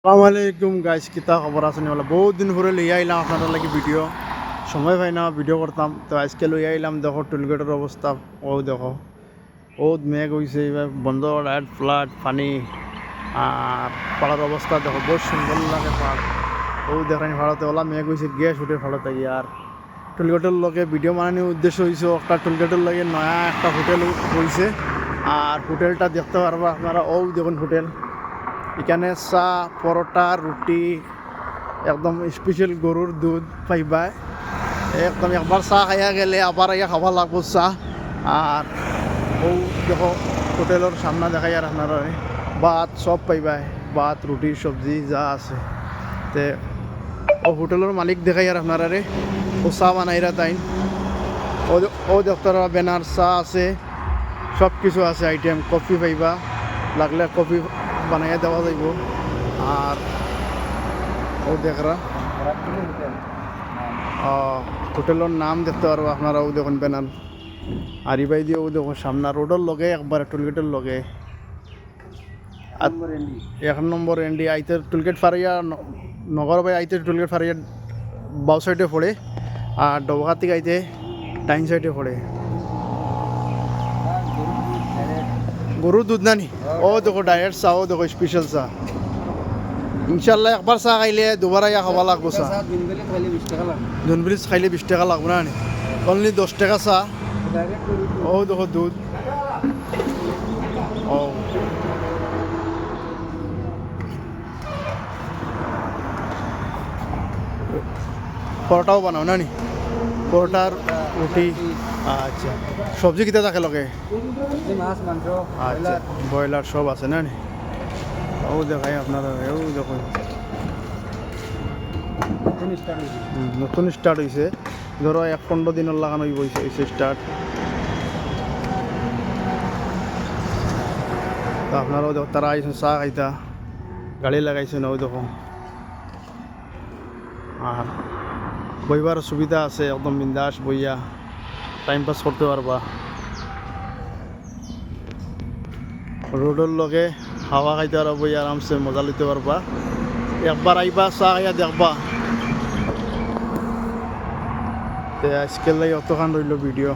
আসসালামু আলাইকুম গাইস, কিতা খবর আছেন? বলে বহুত দিন পরে লইয়া আইলাম আপনাদের লাগি ভিডিও। সময় পাই না ভিডিও করতাম, তো আজকে লইয়া আইলাম। দেখো টুলগেটের অবস্থা, ও দেখো ও মেঘ হয়েছে, এবার বন্ধ রাইড ফ্লাড পানি। আর পাড়ার অবস্থা দেখো, বহুত সুন্দর লাগে পাড়। ও দেখেন ভাড়াতে ওলা মেঘ হয়েছে, গ্যাস উঠে ভাড়াতে গিয়ে। আর টুলগেটের লগে ভিডিও বানানোর উদ্দেশ্য হয়েছে একটা টুলগেটের লগে নয়া একটা হোটেল হয়েছে। আর হোটেলটা দেখতে পারবা আপনারা। ও দেখুন হোটেল, এখানে চা, পরোটা, রুটি, একদম স্পেশাল গরুর দুধ পাইবা। একদম একবার চা খাইয়া গেলে আবার ইয়া খাওয়া লাগবো চা। আর ও দেখো হোটেলের সামনে দেখাই আর আপনারা ভাত সব পাইবা, ভাত, রুটি, সবজি যা আছে। তে ও হোটেলের মালিক দেখাই আর আপনারা ও চা বানাইরা তাই। ও দেখতারা বেনার চা আছে, সব কিছু আছে আইটেম। কফি পাইবা, লাগলে কফি বানাইয়া দেওয়া যাইব। আর ও দেখরা হোটেলের নাম দেখতে পারবো আপনারা। ও দেখুন ব্যানার আরিবাই দিয়ে, ও দেখুন সামনা রোডের লগে একবার টুলগেটের লগে। এক নম্বর এন্ডি আইতে টুলগেট ফারিয়া নগর বাই আইতে টুলগেট ফারিয়া বাউ সাইডে পড়ে। আর ডবঘাট থেকে আইতে ডাইন সাইডে পড়ে। গরুর দুধ নানি, ও দেখো ডাইরেক্ট চা, ও দেখো স্পেশাল চা। ইনশাল্লাহ একবার চা খাইলে দুবার ইয়া খাওয়া লাগবো। চা ধুনব্রিজ খাইলে 20 টাকা লাগবো না, অনলি 10 টাকা চা। ও দেখো দুধ। ও পরোটাও বানাও না নি? পরোটার রুটি। আচ্ছা, সবজি কিতা থাকে লগে? আচ্ছা, ব্রয়লার সব আছে না নি? ও দেখাই আপনারা, ও দেখুন নতুন স্টার্ট হয়েছে। ধরো 15 দিনের লাগানো হয়েছে স্টার্ট। তো আপনারাও দেখো, তারা আইসেন চা খাইতা, গাড়ি লাগাইছেন। ও দেখো, আর বইবার সুবিধা আছে, একদম বিন্দাস বইয়া টাইম পাস করতে পারবা। রোডের লগে হাওয়া খাইতে পারবা, বইয়া আরামসে মজা লইতে পারবা। একবার আইবা, চা খাইয়া দেখবা। আজকের লাগে অতখান রইল ভিডিও।